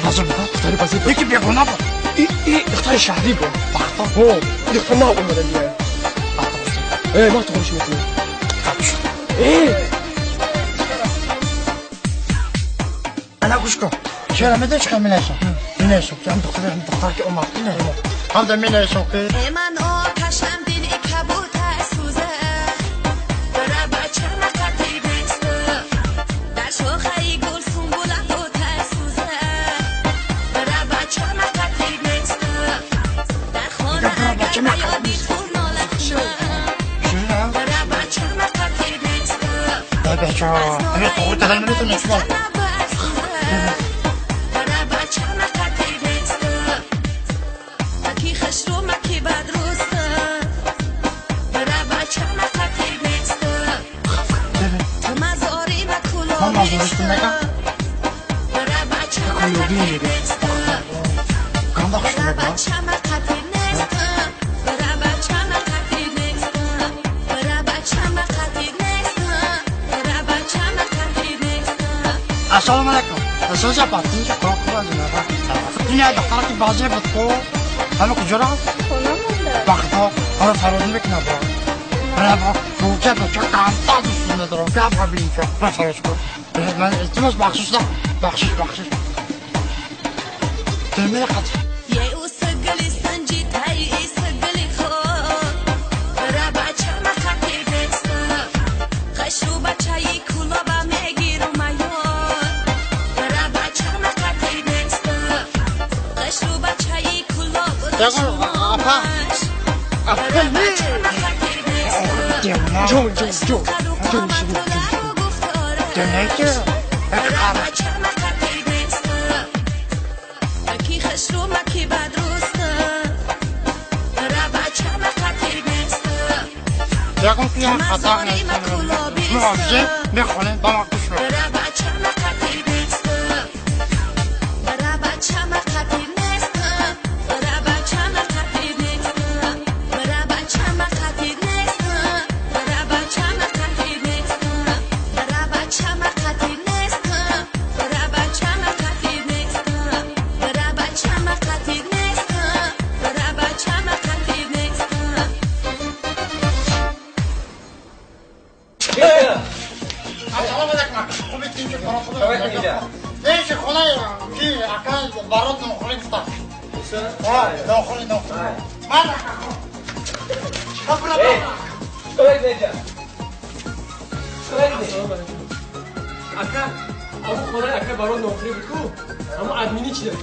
لازم اختاري بسيطة يكي بيقونا با ايه اختاري شهري با بختار هو دي اختارنا أقوم بدل دي ايه ما تخرجش مثلي ايه أنا أقولكم شو ما دش كم ناسو ناسو كم تختار كي أمك هم ده من ناسو كي من آتشم دل کبوت سوزه برای بچه نکردی بسته در شوخی گل سنبولت و تسوزه برای بچه نکردی بسته در خانه اگر بیابی خور نالت برای بچه نکردی بسته بچه همه طور دادن نمیتونه شما برای بچه نکردی بسته مکی خش رو مکی بد روسته برای بچه نکردی بسته تو مزاری و کلو بیسته برای بچه نکردی بسته برای بچه نکردی نسته برای بچه نکردی نسته برای بچه نکردی نسته برای بچه نکردی نسته السلام عليكم السلام عليكم كوكو زنا الدنيا دخلت بازي بتكو انا كجرا بختو انا فرض لك نبا انا بقى وجاب لك عن طاق السنه درو كيف قبلين شو بس هيك ما استمش بخشش ده بخشش تمام قد یه او سگلی سنجی تایی سگلی خود برای بچه نکردی بسته خشو بچه‌ی کلا با میگیرم میاد برای بچه نکردی بسته خشو بچه‌ی کلا با آپا برای بچه نکردی بسته جو برای بچه نکردی بسته مکی خش رو مکی بد روسته برای بچه نکردی بسته يكون فيها خطأ معجزة بيخوني ضمك بشرب برای بچه نکردی بسته برای بچه نکردی نسته برای بچه نکردی نسته برای بچه نکردی نسته برای بچه نکردی نسته برای بچه نکردی نسته برای بچه نکردی نسته برای بچه نکردی نسته برای بچه نکردی نسته السلام عليكم خوبي تيجي ليش خلايا في أكل برد نخلي فطر نخلي ما خبرة اکا ابو خورای اکا برای نوکری بکو اما ادمینی چی داری؟